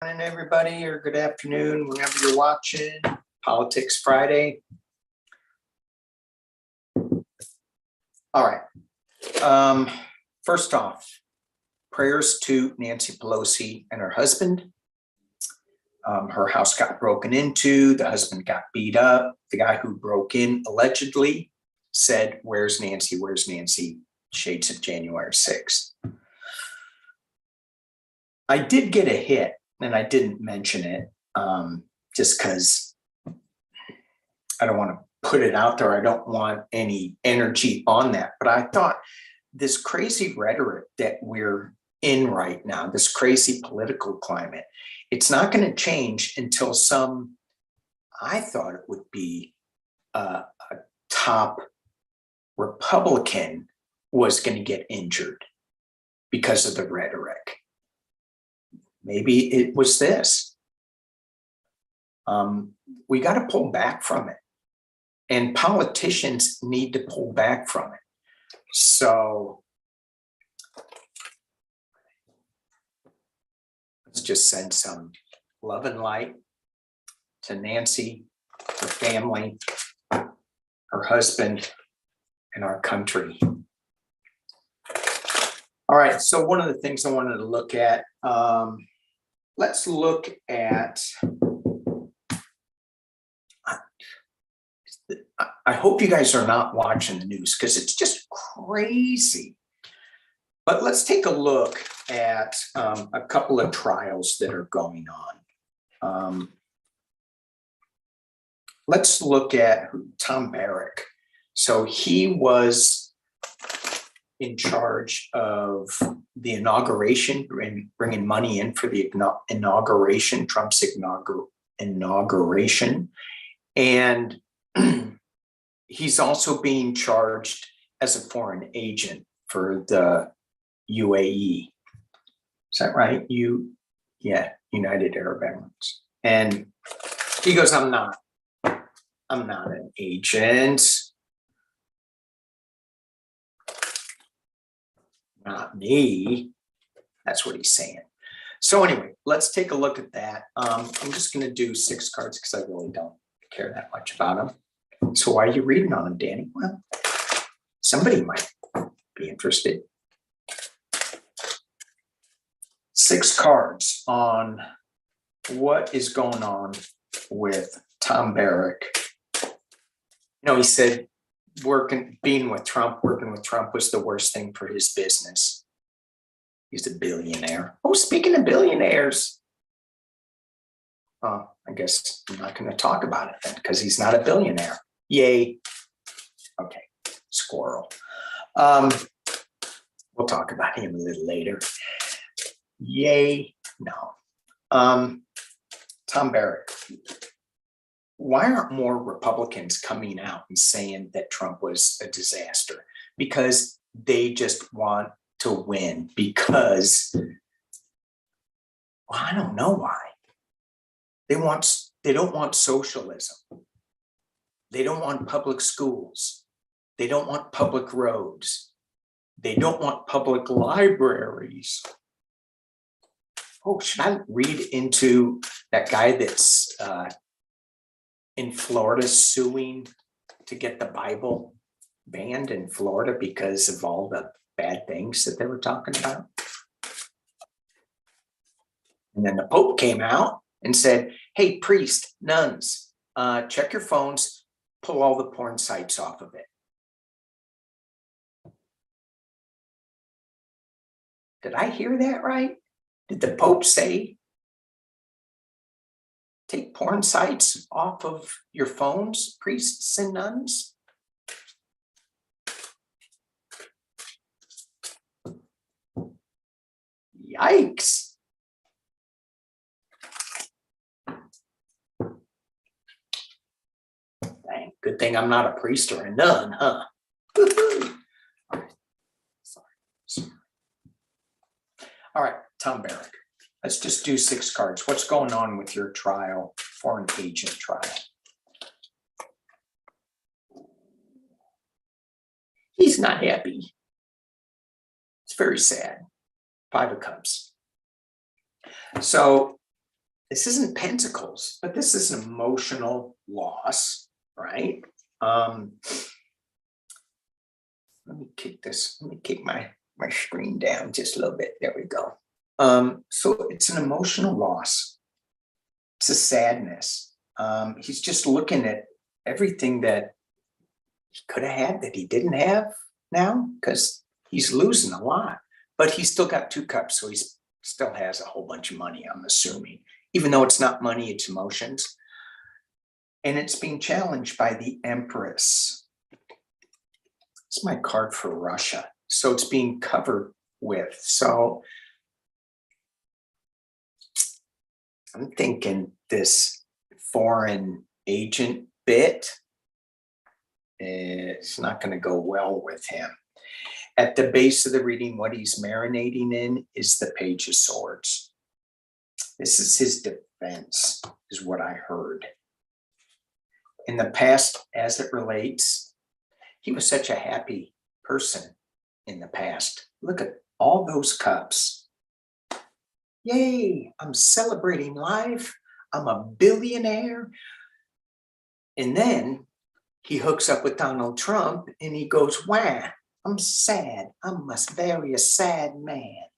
Morning, everybody, or good afternoon, whenever you're watching Politics Friday. All right. First off, prayers to Nancy Pelosi and her husband. Her house got broken into. The husband got beat up. The guy who broke in allegedly said, "Where's Nancy? Where's Nancy?" Shades of January 6th. I did get a hit, and I didn't mention it just because I don't want to put it out there. I don't want any energy on that. But I thought this crazy rhetoric that we're in right now, this crazy political climate, it's not going to change until I thought it would be a top Republican was going to get injured because of the rhetoric. Maybe it was this. We got to pull back from it. And politicians need to pull back from it. So let's just send some love and light to Nancy, her family, her husband, and our country. All right, so one of the things I wanted to look at, let's look at, I hope you guys are not watching the news because it's just crazy. But let's take a look at a couple of trials that are going on. Let's look at Tom Barrack. So he was in charge of the inauguration, bringing money in for the inauguration, Trump's inauguration. And he's also being charged as a foreign agent for the UAE. Is that right? United Arab Emirates. And he goes, I'm not an agent. Not me. That's what he's saying. So anyway, let's take a look at that. I'm just going to do 6 cards because I really don't care that much about them. So why are you reading on them, Danny? Well, somebody might be interested. 6 cards on what is going on with Tom Barrack. He said working with Trump was the worst thing for his business. He's a billionaire. Oh, speaking of billionaires, I guess I'm not going to talk about it then because he's not a billionaire. Yay. Okay, squirrel. We'll talk about him a little later. Yay. No. Tom Barrack. Why aren't more Republicans coming out and saying that Trump was a disaster? Because they just want to win. Because, well, I don't know why. They don't want socialism. They don't want public schools. They don't want public roads. They don't want public libraries. Oh, should I read into that guy that's in Florida suing to get the Bible banned in Florida because of all the bad things that they were talking about? And then the Pope came out and said, hey, priest, nuns, check your phones, pull all the porn sites off of it. Did I hear that right? Did the Pope say, take porn sites off of your phones, priests and nuns? Yikes. Dang, good thing I'm not a priest or a nun, huh? All right. Sorry. All right, Tom Barrack. Let's just do 6 cards. What's going on with your trial, foreign agent trial? He's not happy. It's very sad. 5 of Cups. So This isn't pentacles, but this is an emotional loss, right? Let me kick my screen down just a little bit. There we go. So it's an emotional loss. It's a sadness. He's just looking at everything that he could have had that he didn't have now, because he's losing a lot. But he's still got 2 cups, so he still has a whole bunch of money, I'm assuming. Even though it's not money, it's emotions. And it's being challenged by the Empress. It's my card for Russia. So it's being covered with. So I'm thinking this foreign agent bit, it's not going to go well with him. At the base of the reading, what he's marinating in is the Page of Swords. This is his defense, is what I heard. In the past, as it relates, he was such a happy person in the past. Look at all those cups. Yay, I'm celebrating life. I'm a billionaire. And then he hooks up with Donald Trump and he goes, wow, I'm sad. I'm very a sad man.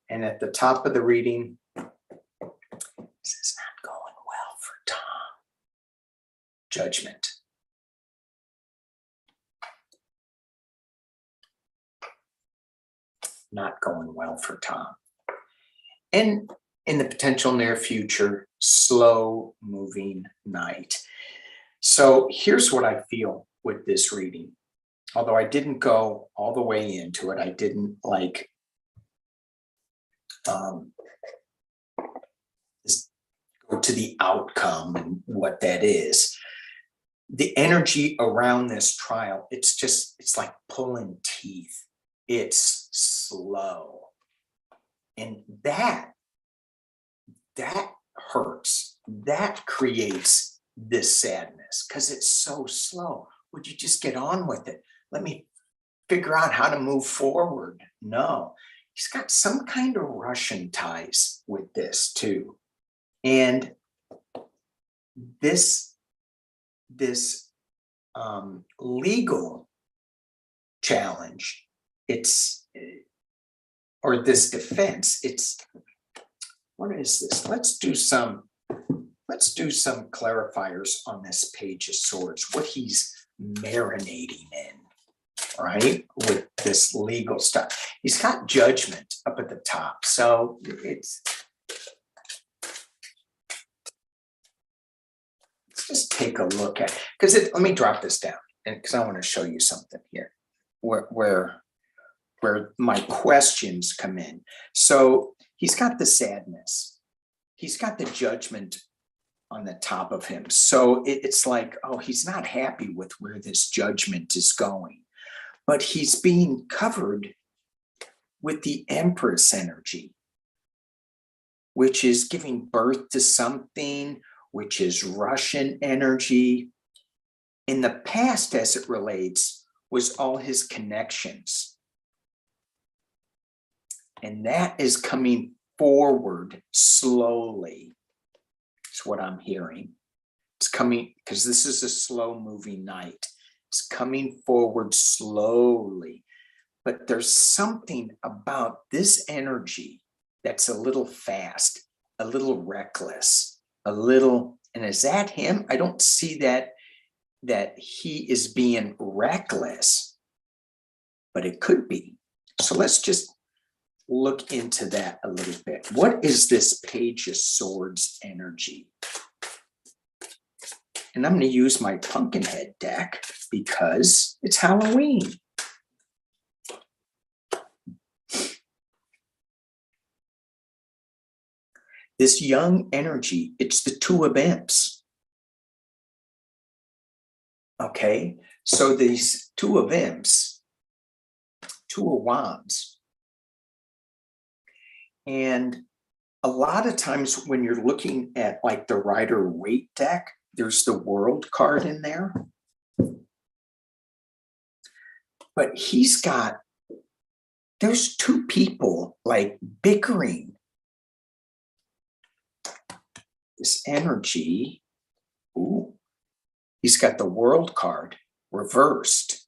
And at the top of the reading, this is not going well for Tom. Judgment. Not going well for Tom. And in the potential near future, slow moving night. So here's what I feel with this reading. Although I didn't go all the way into it, I didn't like go to the outcome and what that is. The energy around this trial, it's like pulling teeth. It's slow. And that hurts. That creates this sadness because it's so slow. Would you just get on with it? Let me figure out how to move forward. No, he's got some kind of Russian ties with this too. And this legal challenge, or this defense, what is this? Let's do some clarifiers on this Page of Swords, what he's marinating in, right? With this legal stuff. He's got Judgment up at the top. So let's just take a look at it. Let me drop this down, because I want to show you something here where my questions come in. So he's got the sadness. He's got the Judgment on the top of him. So it's like, oh, he's not happy with where this Judgment is going. But he's being covered with the Empress energy, which is giving birth to something, which is Russian energy. In the past, as it relates, was all his connections. And that is coming forward slowly. That's what I'm hearing. It's coming, because this is a slow moving night. It's coming forward slowly. But there's something about this energy that's a little fast, a little reckless, a little, and is that him? I don't see that he is being reckless, but it could be. So let's just look into that a little bit. What is this Page of Swords energy? And I'm going to use my Pumpkinhead deck because it's Halloween. This young energy, it's the Two of Imps. Okay, so these Two of Imps, Two of Wands. And a lot of times when you're looking at like the Rider-Waite deck, there's the World card in there. But there's two people like bickering. this energy. Ooh, he's got the World card reversed.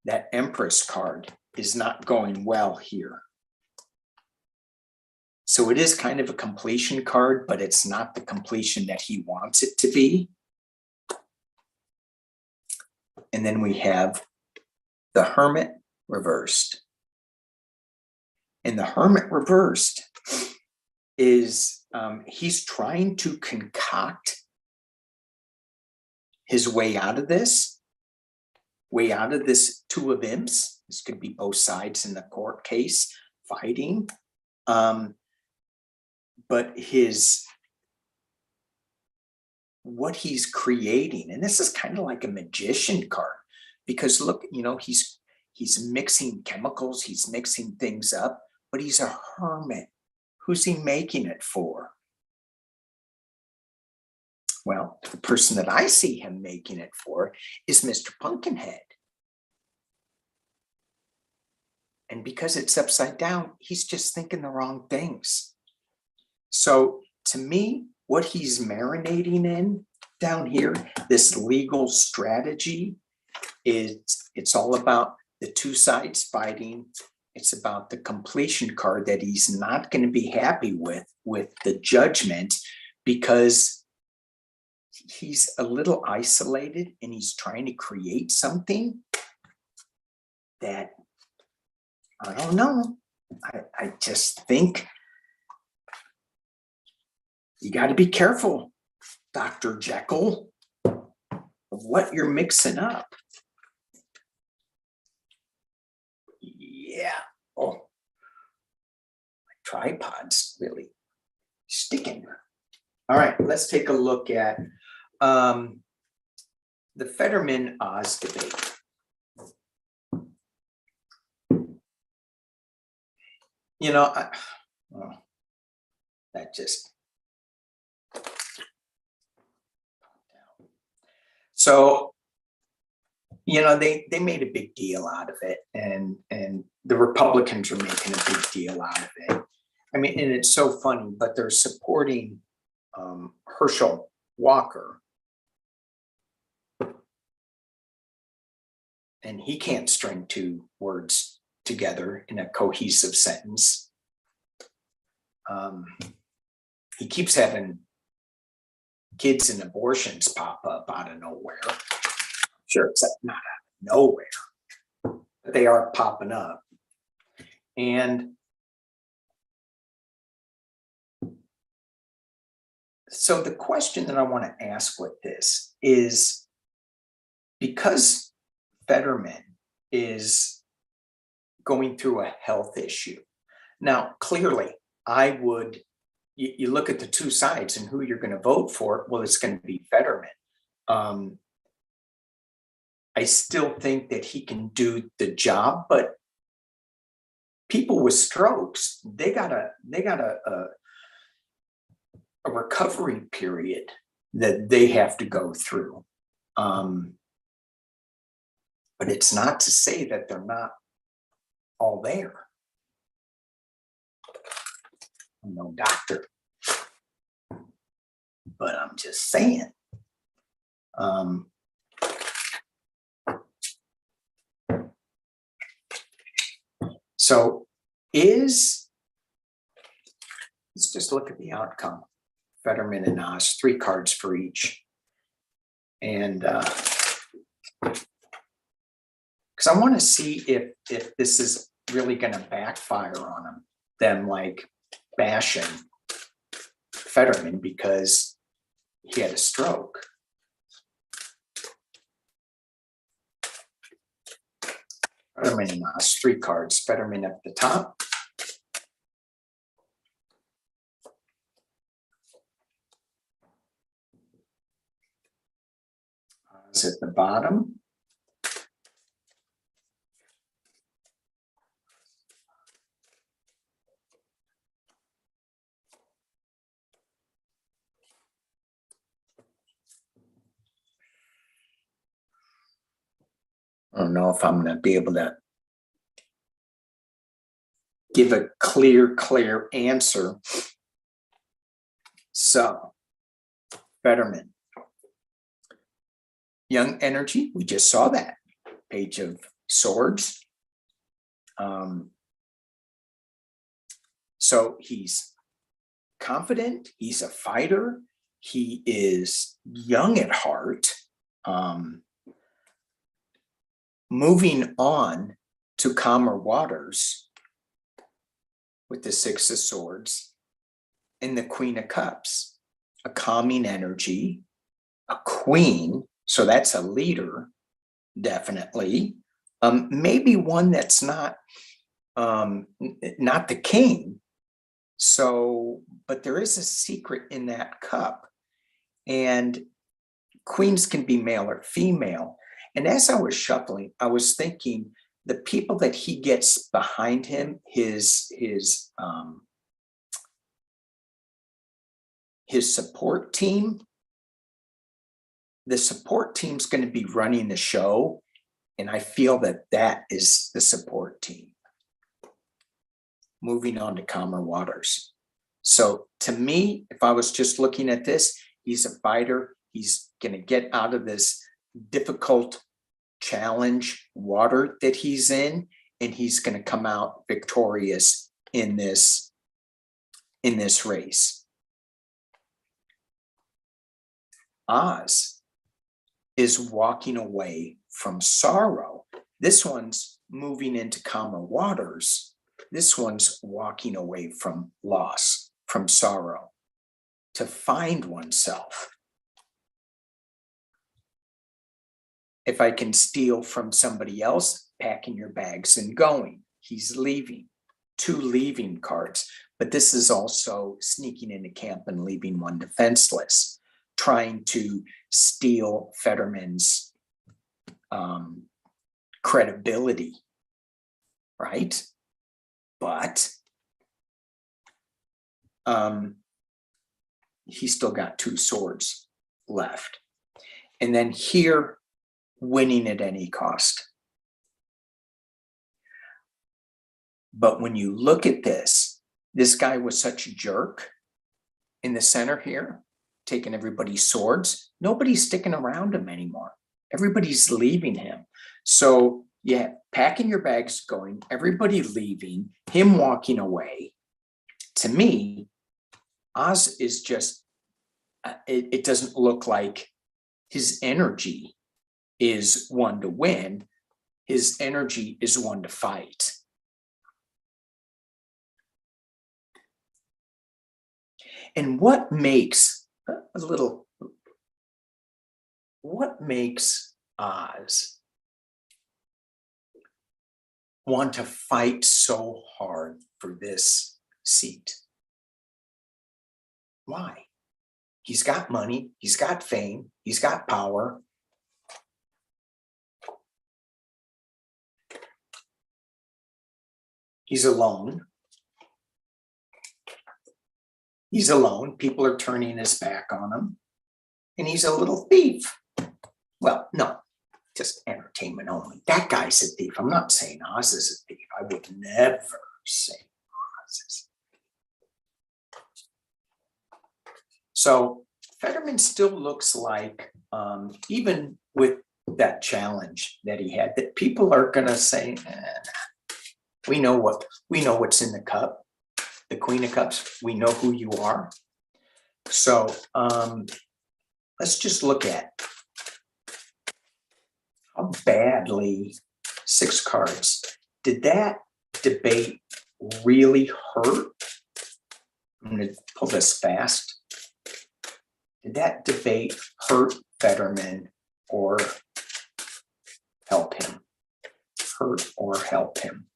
That Empress card is not going well here. So it is kind of a completion card, but it's not the completion that he wants it to be. And then we have the Hermit reversed. And the Hermit reversed is he's trying to concoct his way out of this Two of Imps. This could be both sides in the court case fighting. But what he's creating, and this is kind of like a magician card, because look, he's mixing chemicals, he's mixing things up, but he's a hermit. Who's he making it for? Well, the person that I see him making it for is Mr. Pumpkinhead. And because it's upside down, he's just thinking the wrong things. So to me, what he's marinating in down here, this legal strategy, it's all about the two sides fighting. It's about the completion card that he's not going to be happy with the judgment, because he's a little isolated and he's trying to create something that, I don't know. I just think you got to be careful, Dr. Jekyll, of what you're mixing up. Yeah. Oh, my tripod's really sticking. All right, let's take a look at the Fetterman Oz debate. That just. So, they made a big deal out of it, and the Republicans are making a big deal out of it. I mean, and it's so funny, but they're supporting Herschel Walker, and he can't string two words together in a cohesive sentence. He keeps having kids and abortions pop up out of nowhere. Sure, it's not out of nowhere, but they are popping up. And so the question that I want to ask with this is, because Fetterman is going through a health issue. Now, clearly, you look at the two sides and who you're going to vote for. Well, it's going to be Fetterman. I still think that he can do the job, but people with strokes, they got a recovery period that they have to go through. But it's not to say that they're not all there. I'm no doctor, but I'm just saying. So let's just look at the outcome. Fetterman and Oz, 3 cards for each. And because I want to see if this is really going to backfire on them like bashing Fetterman because he had a stroke. Fetterman and Oz, 3 cards. Fetterman at the top. Oz at the bottom. I don't know if I'm going to be able to give a clear answer. So, Fetterman. Young energy, we just saw that. Page of Swords. So he's confident, he's a fighter, he is young at heart. Moving on to calmer waters with the Six of Swords and the Queen of Cups, a calming energy, a queen, so that's a leader, definitely. Maybe one that's not the king. So, but there is a secret in that cup, and queens can be male or female. And as I was shuffling, I was thinking the people that he gets behind him, his support team, the support team's going to be running the show. And I feel that that is the support team. Moving on to calmer waters. So to me, if I was just looking at this, he's a fighter. He's going to get out of this difficult challenge water that he's in, and he's going to come out victorious in this race. Oz is walking away from sorrow. This one's moving into calmer waters. This one's walking away from loss, from sorrow, to find oneself. If I can steal from somebody else, packing your bags and going. He's leaving. 2 leaving cards. But this is also sneaking into camp and leaving one defenseless, trying to steal Fetterman's credibility, right? But he's still got 2 swords left. And then here, winning at any cost. But when you look at this guy was such a jerk in the center here, taking everybody's swords. Nobody's sticking around him anymore. Everybody's leaving him. So yeah, packing your bags, going, everybody leaving, him walking away. To me, Oz is just, it doesn't look like his energy is one to win. His energy is one to fight. And what makes Oz want to fight so hard for this seat? Why? He's got money, he's got fame, he's got power. He's alone. He's alone. People are turning his back on him. And he's a little thief. Well, no, just entertainment only. That guy's a thief. I'm not saying Oz is a thief. I would never say Oz is a thief. So Fetterman still looks like, even with that challenge that he had, that people are going to say, we know what's in the cup, the Queen of Cups. We know who you are. So let's just look at how badly 6 cards. Did that debate really hurt? I'm going to pull this fast. Did that debate hurt Fetterman or help him? Hurt or help him?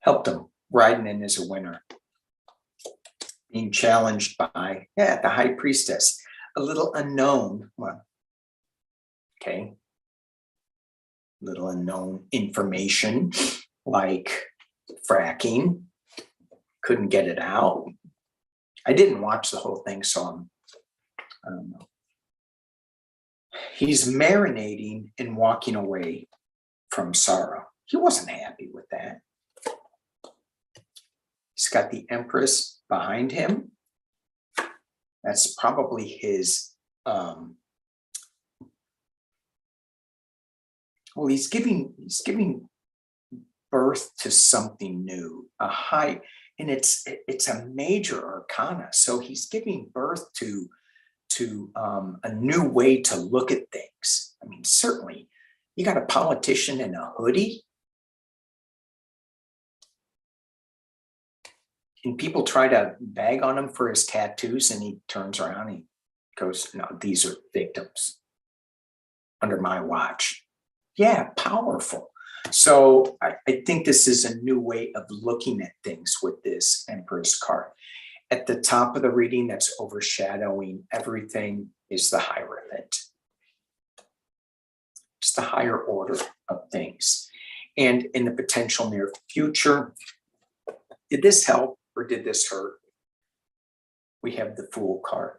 Helped him. Riding in as a winner. Being challenged by, the High Priestess. A little unknown. Well, okay. Little unknown information like fracking. Couldn't get it out. I didn't watch the whole thing, so I don't know. He's marinating and walking away from sorrow. He wasn't happy with that. He's got the Empress behind him. That's probably his, well, he's giving birth to something new, and it's a major arcana. So he's giving birth to a new way to look at things. I mean, certainly, you got a politician in a hoodie, and people try to bag on him for his tattoos, and he turns around and he goes, "No, these are victims under my watch." Yeah, powerful. So I think this is a new way of looking at things with this Empress card. At the top of the reading, that's overshadowing everything, is the Hierophant. It's the higher order of things. And in the potential near future, did this help or did this hurt? We have the Fool card.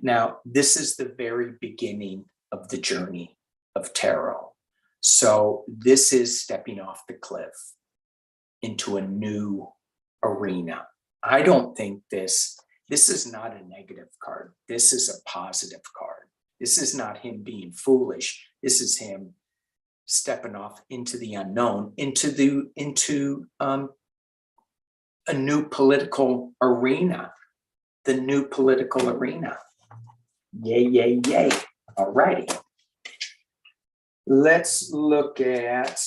Now, this is the very beginning of the journey of tarot. So this is stepping off the cliff into a new arena. I don't think this is not a negative card. This is a positive card. This is not him being foolish. This is him stepping off into the unknown, into a new political arena, the new political arena. Yay, yay, yay. All righty. Let's look at,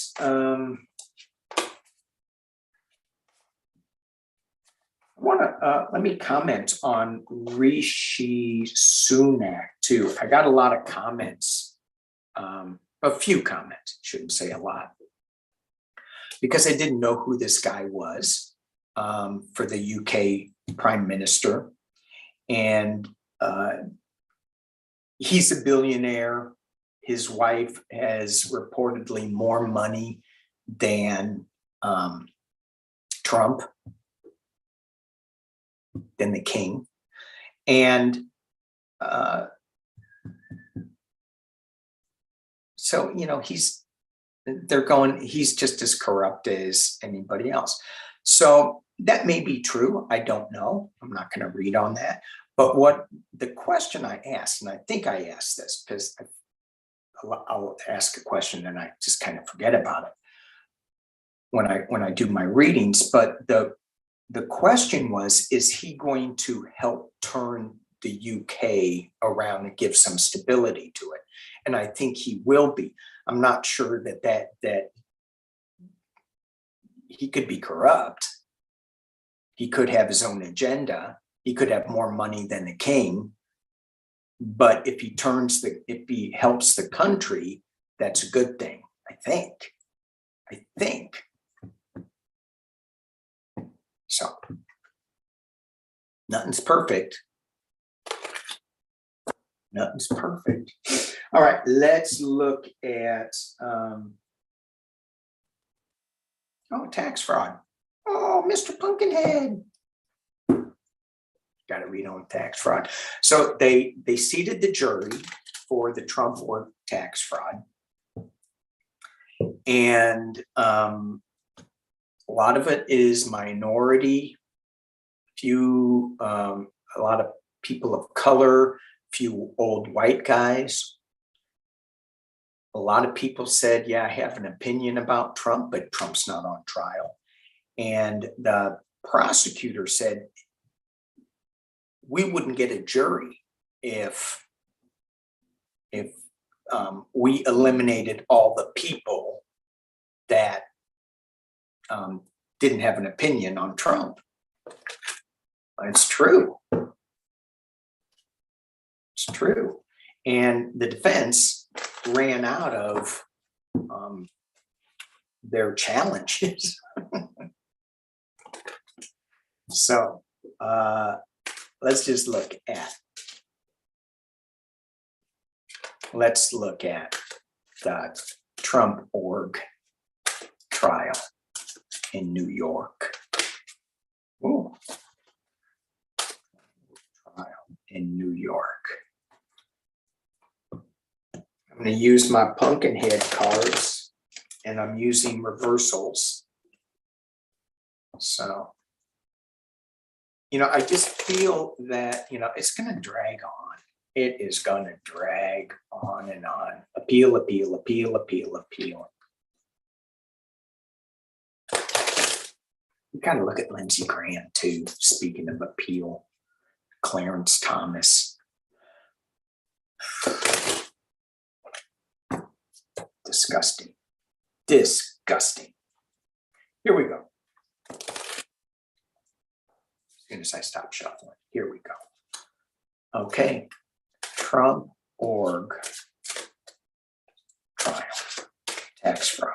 let me comment on Rishi Sunak too. I got a lot of comments, a few comments, shouldn't say a lot, because I didn't know who this guy was for the UK Prime Minister. And he's a billionaire. His wife has reportedly more money than Trump, than the king. And so, you know, he's just as corrupt as anybody else. So that may be true. I don't know. I'm not going to read on that. But what the question I asked, and I think I asked this because I'll ask a question and I just kind of forget about it when I do my readings. But the question was, is he going to help turn the UK around and give some stability to it? And I think he will be. I'm not sure that he could be corrupt. He could have his own agenda. He could have more money than the king. But if he helps the country, that's a good thing, I think. So nothing's perfect. Nothing's perfect. All right, let's look at tax fraud. Oh, Mr. Pumpkinhead. Got to read on tax fraud. So they seated the jury for the Trump or tax fraud. And a lot of it is minority, a lot of people of color, few old white guys. A lot of people said, yeah, I have an opinion about Trump, but Trump's not on trial. And the prosecutor said, we wouldn't get a jury if we eliminated all the people that didn't have an opinion on Trump. It's true. It's true. And the defense ran out of their challenges. So let's look at the Trump org trial in New York. Ooh. Trial in New York. I'm going to use my Pumpkinhead cards and I'm using reversals. So, I just feel that, it's going to drag on. It is going to drag on and on. Appeal, appeal, appeal, appeal, appeal. You got to look at Lindsey Graham too. Speaking of appeal, Clarence Thomas. Disgusting. Disgusting. Here we go. As soon as I stop shuffling, here we go. Okay. Trump org trial. Tax fraud.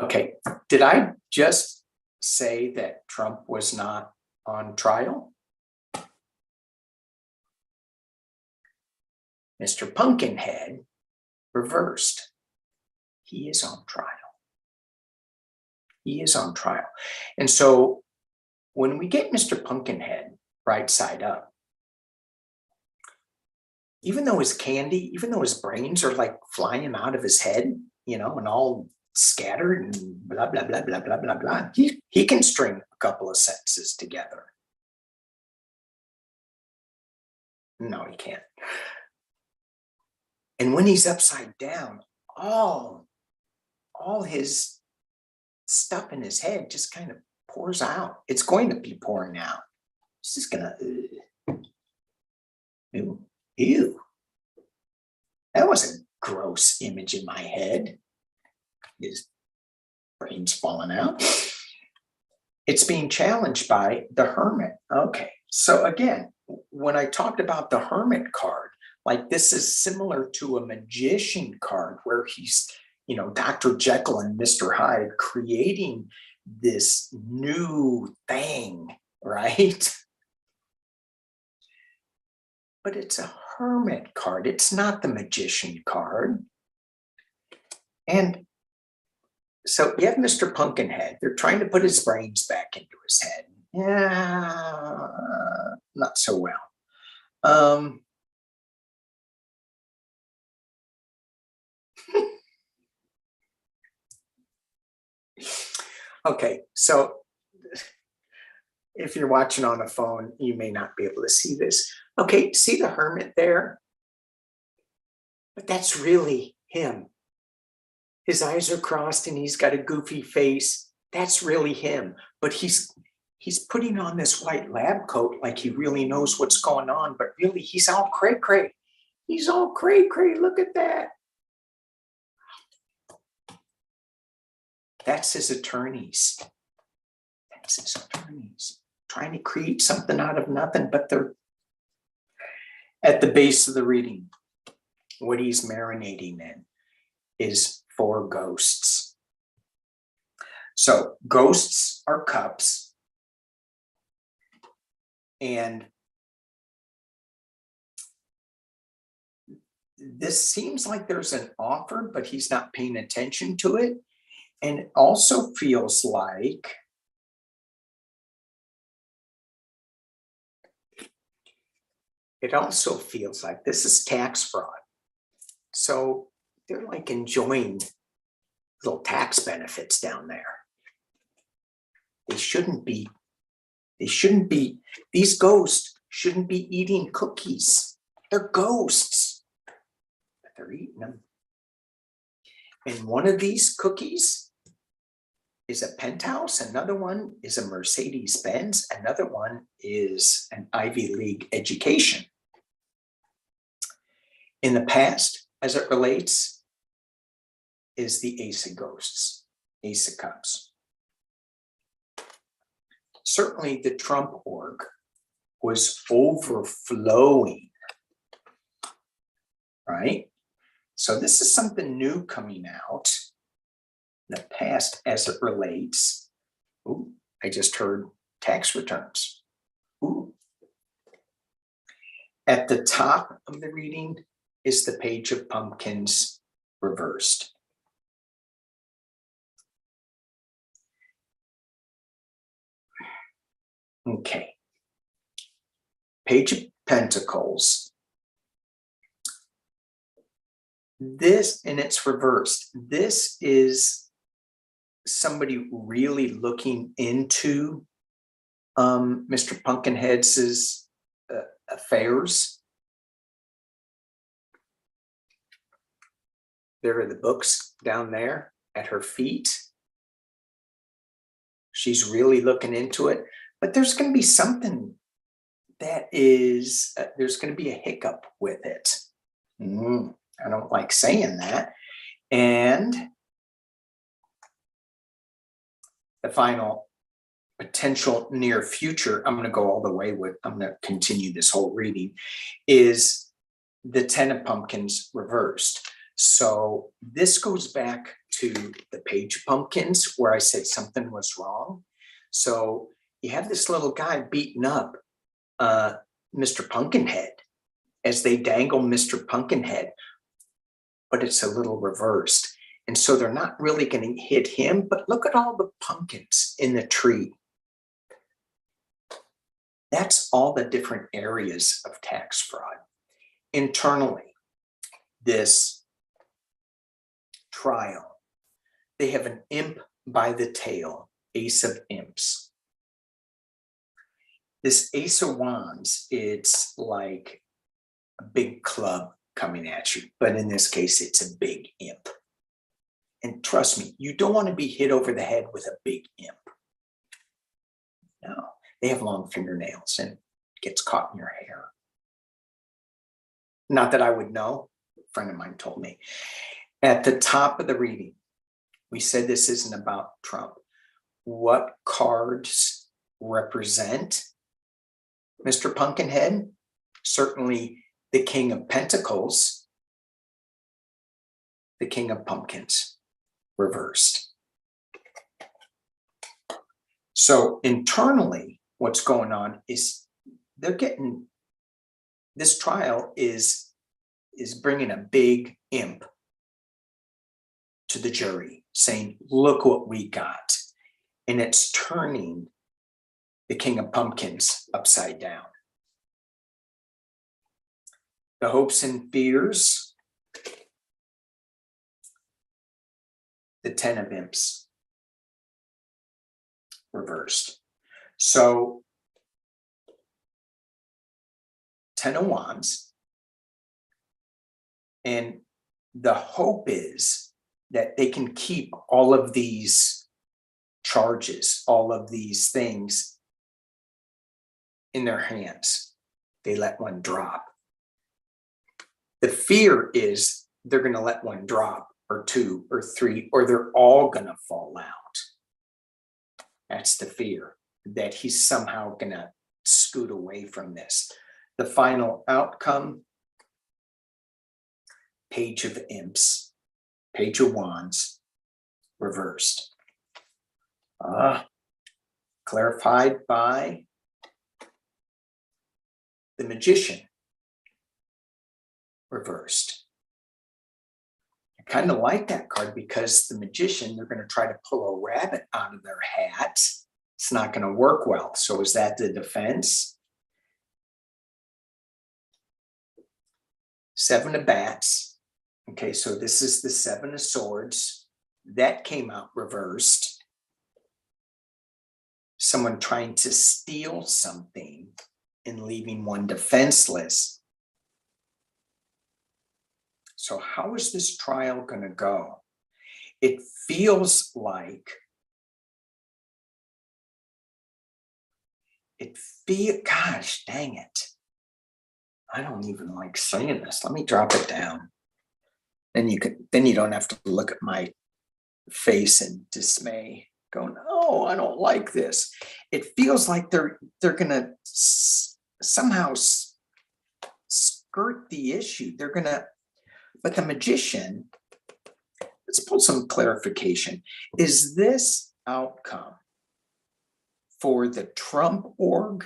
Okay, did I just say that Trump was not on trial? Mr. Pumpkinhead reversed. He is on trial. He is on trial. And so when we get Mr. Pumpkinhead right side up, even though his candy, even though his brains are like flying out of his head, and all scattered and blah, blah, blah, blah, blah, blah, blah, he can string a couple of sentences together. No, he can't. And when he's upside down, all his stuff in his head just kind of pours out. It's going to be pouring out. It's just gonna, ew. That was a gross image in my head. His brain's falling out. It's being challenged by the Hermit. Okay, so again, when I talked about the Hermit card, like this is similar to a magician card where he's, Dr. Jekyll and Mr. Hyde creating this new thing, right? But it's a Hermit card. It's not the magician card. And so you have Mr. Pumpkinhead. They're trying to put his brains back into his head. Yeah, not so well. Okay, so if you're watching on a phone, you may not be able to see this. Okay, see the Hermit there? But that's really him. His eyes are crossed and he's got a goofy face. That's really him. But he's putting on this white lab coat like he really knows what's going on, but really he's all cray-cray. He's all cray-cray. Look at that. That's his attorneys. That's his attorneys trying to create something out of nothing, but they're at the base of the reading. What he's marinating in is 4 ghosts. So ghosts are cups. And this seems like there's an offer, but he's not paying attention to it. And it also feels like this is tax fraud. So they're like enjoying little tax benefits down there. These ghosts shouldn't be eating cookies. They're ghosts, but they're eating them. And one of these cookies is a penthouse, another one is a Mercedes-Benz, another one is an Ivy League education. In the past, as it relates, is the Ace of Ghosts, Ace of Cups. Certainly the Trump org was overflowing, right? So this is something new coming out in the past as it relates. Ooh, I just heard tax returns. Ooh. At the top of the reading is the page of pumpkins reversed. Okay. Page of Pentacles. This, and it's reversed. This is somebody really looking into Mr. Pumpkinhead's affairs. There are the books down there at her feet. She's really looking into it, but there's going to be something that is, there's going to be a hiccup with it. I don't like saying that. And the final potential near future, I'm going to go all the way with, I'm going to continue this whole reading, is the 10 of Pumpkins reversed. So this goes back to the Page of Pumpkins where I said something was wrong. So you have this little guy beating up Mr. Pumpkinhead as they dangle Mr. Pumpkinhead, but it's a little reversed. And so they're not really going to hit him, but look at all the pumpkins in the tree. That's all the different areas of tax fraud. Internally, this trial, they have an imp by the tail, Ace of Imps. This Ace of Wands, it's like a big club coming at you, but in this case, it's a big imp. And trust me, you don't want to be hit over the head with a big imp. No, they have long fingernails and it gets caught in your hair. Not that I would know, a friend of mine told me. At the top of the reading, we said this isn't about Trump. What cards represent Mr. Pumpkinhead? Certainly the King of Pentacles, the King of Pumpkins, reversed. So internally, what's going on is they're getting, this trial is bringing a big imp to the jury saying, look what we got. And it's turning the King of Pumpkins upside down. The hopes and fears, the 10 of Imps, reversed. So 10 of Wands, and the hope is that they can keep all of these charges, all of these things in their hands. They let one drop. The fear is they're going to let one drop, or two, or three, or they're all going to fall out. That's the fear, that he's somehow going to scoot away from this. The final outcome, Page of Imps, Page of Wands, reversed. Clarified by the Magician, reversed. I kind of like that card because the Magician, they're going to try to pull a rabbit out of their hat. It's not going to work well. So is that the defense? 7 of Bats. Okay, so this is the 7 of Swords. That came out reversed. Someone trying to steal something and leaving one defenseless. So how is this trial going to go? It feels like gosh, dang it. I don't even like saying this. Let me drop it down. Then you don't have to look at my face in dismay going, oh, I don't like this. It feels like they're going to somehow skirt the issue. They're going to, but the Magician, let's pull some clarification. Is this outcome for the Trump org?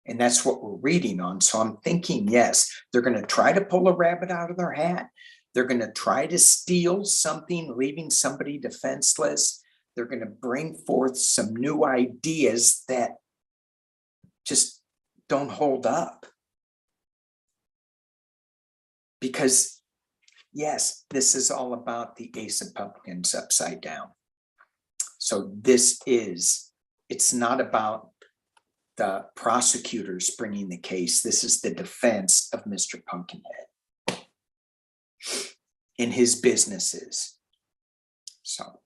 And that's what we're reading on. So I'm thinking, yes, they're going to try to pull a rabbit out of their hat. They're going to try to steal something, leaving somebody defenseless. They're going to bring forth some new ideas that just don't hold up. Because yes, this is all about the Ace of Pumpkins upside down. So it's not about the prosecutors bringing the case. This is the defense of Mr. Pumpkinhead in his businesses. So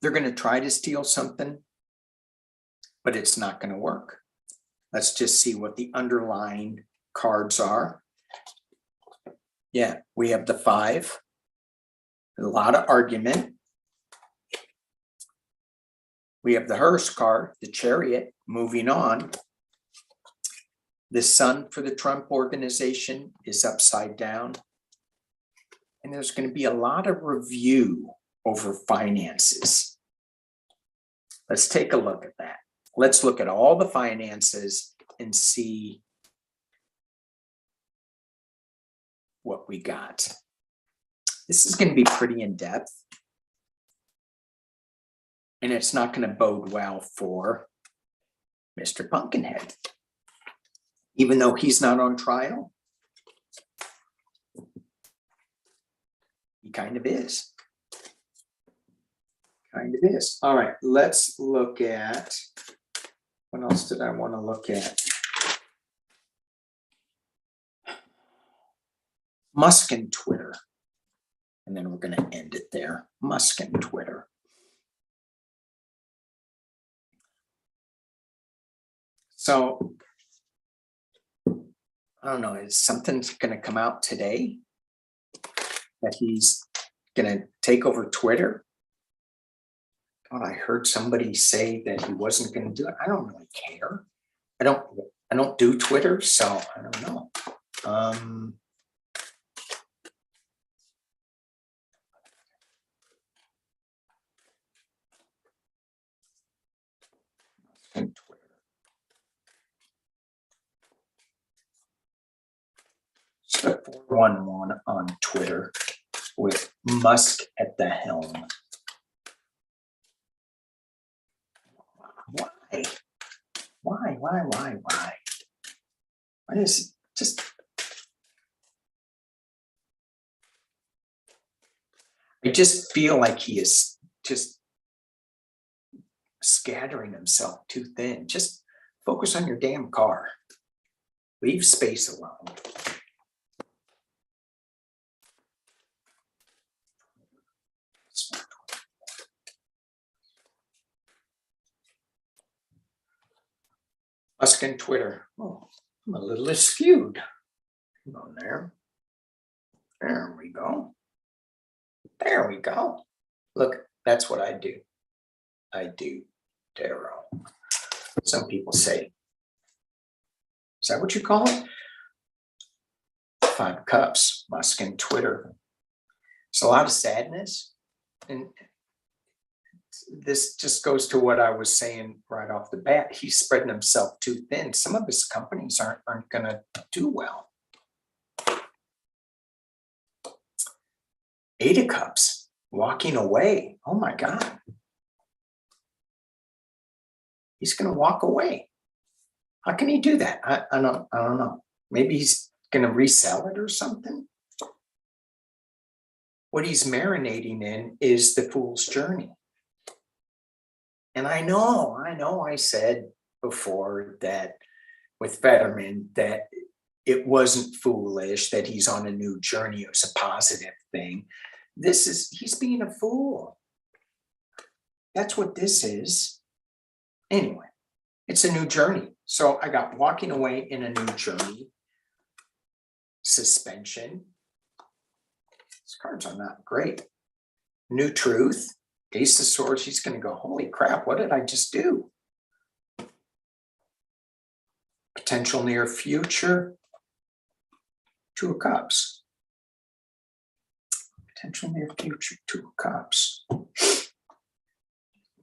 they're going to try to steal something, but it's not going to work. Let's just see what the underlying cards are. Yeah, we have the 5. A lot of argument. We have the hearse card, the Chariot, moving on. The sun for the Trump organization is upside down. And there's going to be a lot of review over finances. Let's take a look at that. Let's look at all the finances and see what we got. This is going to be pretty in depth. And it's not going to bode well for Mr. Pumpkinhead. Even though he's not on trial, he kind of is. Kind of is. All right, let's look at, what else did I want to look at? Musk and Twitter. And then we're going to end it there. Musk and Twitter. So, I don't know, is something going to come out today that he's going to take over Twitter? God, I heard somebody say that he wasn't going to do it. I don't really care. I don't do Twitter, so I don't know. And Twitter. So 411 on Twitter with Musk at the helm. Why? Why? Why is it just? I just feel like he is just scattering himself too thin. Just focus on your damn car. Leave space alone. Musk and Twitter. Oh, I'm a little skewed. Come on there. There we go. There we go. Look, that's what I do. I do tarot. Some people say, is that what you call it? 5 cups, Musk and Twitter. It's a lot of sadness. And this just goes to what I was saying right off the bat. He's spreading himself too thin. Some of his companies aren't going to do well. 8 of Cups, walking away. Oh my God. He's going to walk away. How can he do that? I don't know. Maybe he's going to resell it or something. What he's marinating in is the fool's journey. And I know I said before that with Fetterman that it wasn't foolish, that he's on a new journey. It was a positive thing. He's being a fool. That's what this is. Anyway, it's a new journey. So I got walking away in a new journey. Suspension. These cards are not great. New truth. Ace of Swords. He's going to go, holy crap, what did I just do? Potential near future. 2 of Cups. Potential near future. 2 of Cups.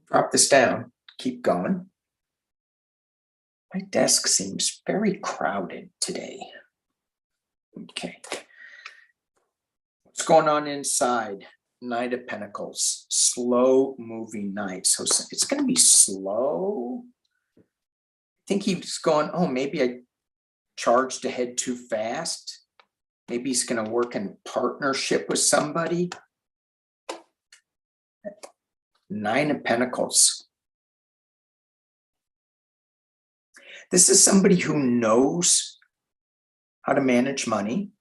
Drop this down. Keep going. My desk seems very crowded today. Okay. What's going on inside? Knight of Pentacles. Slow moving knight. So it's going to be slow. think he's going, oh, maybe I charged ahead too fast. Maybe he's going to work in partnership with somebody. 9 of Pentacles. This is somebody who knows how to manage money.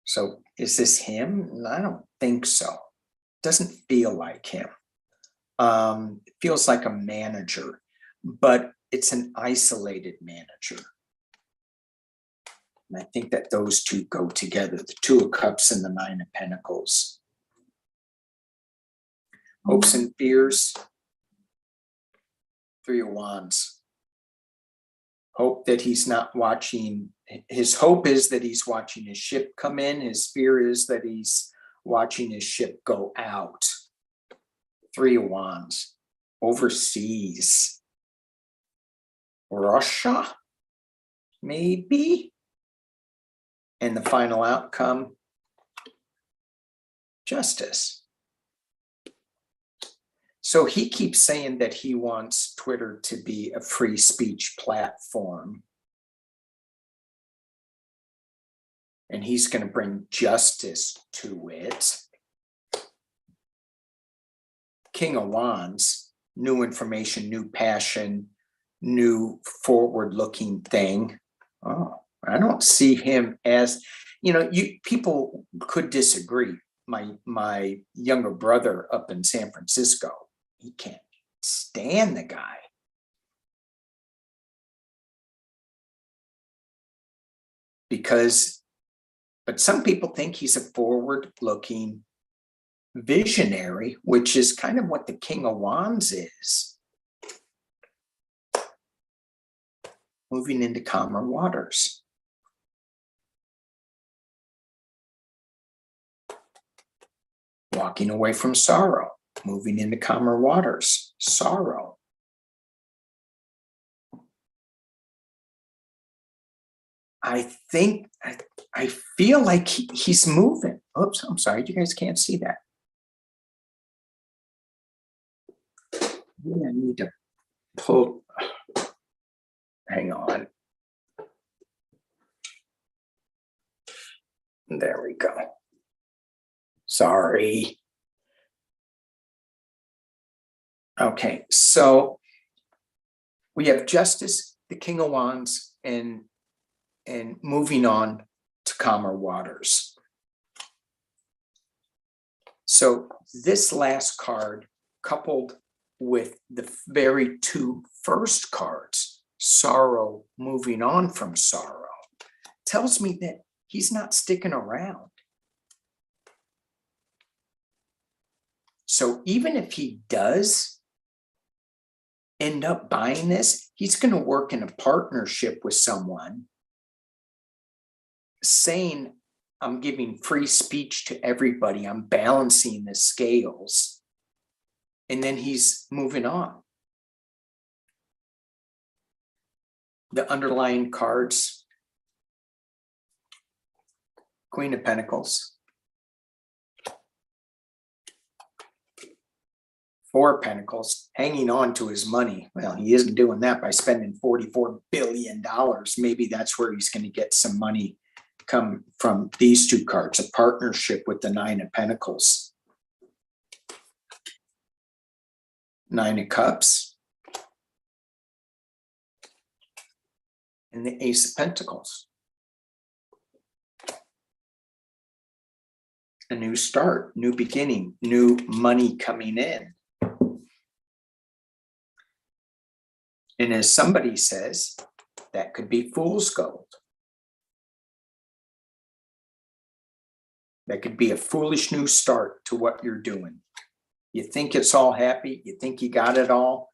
So is this him? I don't think so. Doesn't feel like him. It feels like a manager, but it's an isolated manager. And I think that those two go together, the 2 of Cups and the 9 of Pentacles. Hopes and fears, 3 of Wands. Hope that he's not watching. His hope is that he's watching his ship come in. His fear is that he's watching his ship go out. 3 of Wands. Overseas. Russia, maybe. And the final outcome, Justice. So he keeps saying that he wants Twitter to be a free speech platform. And he's going to bring justice to it. King of Wands, new information, new passion, new forward-looking thing. Oh, I don't see him as, people could disagree. My younger brother up in San Francisco, he can't stand the guy. But some people think he's a forward-looking visionary, which is kind of what the King of Wands is. Moving into calmer waters. Walking away from sorrow. Moving into calmer waters. Sorrow. I feel like he's moving. Oops, I'm sorry, you guys can't see that. I need to pull. Hang on. There we go. Sorry. Okay, so we have Justice, the King of Wands, and moving on to calmer waters. So this last card, coupled with the very 2 first cards, sorrow, moving on from sorrow, tells me that he's not sticking around. So even if he does end up buying this, he's going to work in a partnership with someone saying, I'm giving free speech to everybody. I'm balancing the scales. And then he's moving on. The underlying cards, Queen of Pentacles, 4 of Pentacles, hanging on to his money. Well, he isn't doing that by spending $44 billion. Maybe that's where he's going to get some money come from these 2 cards, a partnership with the 9 of Pentacles. 9 of Cups. And the Ace of Pentacles. A new start, new beginning, new money coming in. And as somebody says, that could be fool's gold. That could be a foolish new start to what you're doing. You think it's all happy, you think you got it all,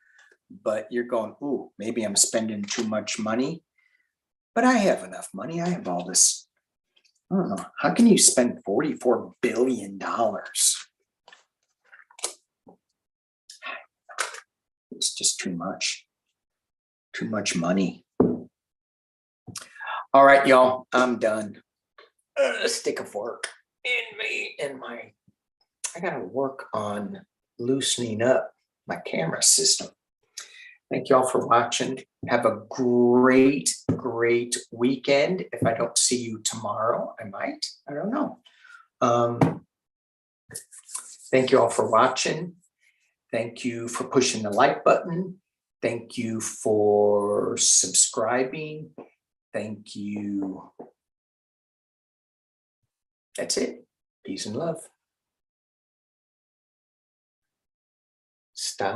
but you're going, ooh, maybe I'm spending too much money, but I have enough money. I have all this. I don't know. How can you spend $44 billion? It's just too much. Too much money. All right, y'all, I'm done. Stick a fork in me and I gotta work on loosening up my camera system. Thank you all for watching. Have a great weekend. If I don't see you tomorrow, I might. I don't know. Thank you all for watching. Thank you for pushing the like button. Thank you for subscribing. Thank you. That's it. Peace and love. Stop.